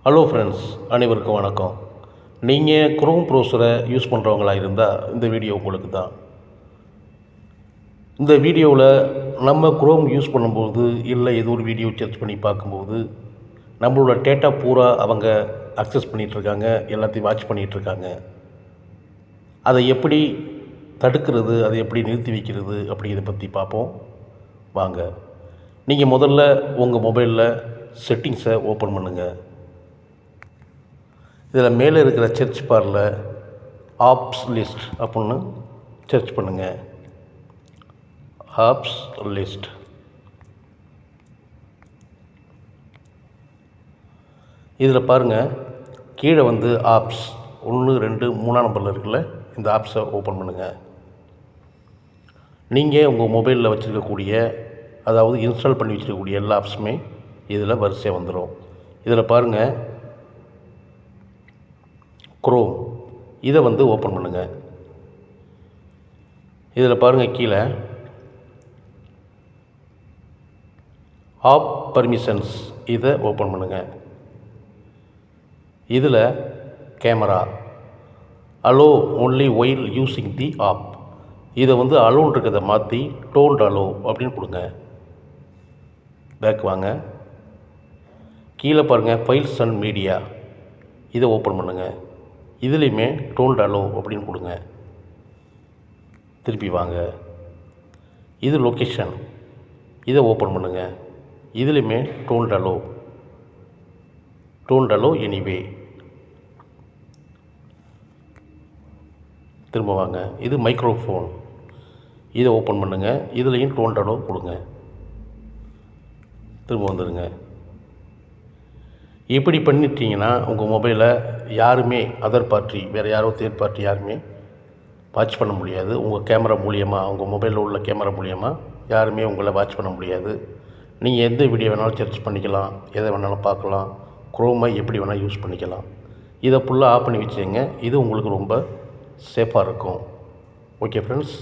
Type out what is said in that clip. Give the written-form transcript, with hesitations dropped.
Hello friends, அனைவருக்கும் வணக்கம். நீங்கள் குரோம் ப்ரௌசரை யூஸ் பண்ணுறவங்களா இருந்தால் இந்த வீடியோ உங்களுக்கு தான். இந்த வீடியோவில் நம்ம குரோம் யூஸ் பண்ணும்போது இல்லை ஏதோ ஒரு வீடியோ சர்ச் பண்ணி பார்க்கும்போது நம்மளோட டேட்டா பூரா அவங்க அக்சஸ் பண்ணிகிட்ருக்காங்க, எல்லாத்தையும் வாட்ச் பண்ணிகிட்ருக்காங்க. அதை எப்படி தடுக்கிறது, அதை எப்படி நிறுத்தி வைக்கிறது அப்படிங்கிறத பற்றி பார்ப்போம் வாங்க. நீங்கள் முதல்ல உங்கள் மொபைலில் செட்டிங்ஸை ஓப்பன் பண்ணுங்கள். இதில் மேலே இருக்கிற சர்ச் பாரில் ஆப்ஸ் லிஸ்ட் அப்படின்னு சர்ச் பண்ணுங்கள். Apps list. இதில் பாருங்கள், கீழே ஆப்ஸ் 1, 2, 3 நம்பரில் இருக்குல்ல, இந்த ஆப்ஸை ஓப்பன் பண்ணுங்கள். நீங்கள் உங்கள் மொபைலில் வச்சுருக்கக்கூடிய, அதாவது இன்ஸ்டால் பண்ணி வச்சுருக்கக்கூடிய எல்லா ஆப்ஸுமே இதில் வரிசையாக வந்துடும். இதில் பாருங்கள், குரோம் இதை ஓப்பன் பண்ணுங்கள். இதில் பாருங்கள், கீழே ஆப் பர்மிஷன்ஸ் இதை ஓப்பன் பண்ணுங்கள். இதில் camera allow only while using the app, இதை அலோன்னு இருக்கிறத மாற்றி டோன்ட் அலோ அப்படின்னு கொடுங்க. பேக் வாங்க. கீழே பாருங்கள், ஃபைல்ஸ் அண்ட் மீடியா இதை ஓப்பன் பண்ணுங்கள். இதுலேயுமே டோன்ட் அலோ அப்படின்னு கொடுங்க. திருப்பி வாங்க. இது லொக்கேஷன், இதை ஓப்பன் பண்ணுங்கள். இதுலேயுமே டோன்ட் அலோ எனிவே. திரும்ப வாங்க. இது மைக்ரோஃபோன், இதை ஓப்பன் பண்ணுங்கள். இதுலேயும் டோன்ட் அலோ கொடுங்க. திரும்ப வந்துடுங்க. இப்படி பண்ணிட்டீங்கன்னா உங்கள் மொபைலை யாருமே அதர் பார்ட்டி, வேறு யாரோ தேர்ட் பார்ட்டி யாருமே வாட்ச் பண்ண முடியாது. உங்கள் கேமரா மூலியமாக, உங்கள் மொபைலில் உள்ள கேமரா மூலியமாக யாருமே உங்களை வாட்ச் பண்ண முடியாது. நீங்கள் எந்த வீடியோ வேணாலும் சர்ச் பண்ணிக்கலாம், எதை வேணாலும் பார்க்கலாம், குரோமை எப்படி வேணாலும் யூஸ் பண்ணிக்கலாம். இதை ஃபுல்லாக ஆஃப் பண்ணி வச்சுங்க. இது உங்களுக்கு ரொம்ப சேஃபாக இருக்கும். Okay friends.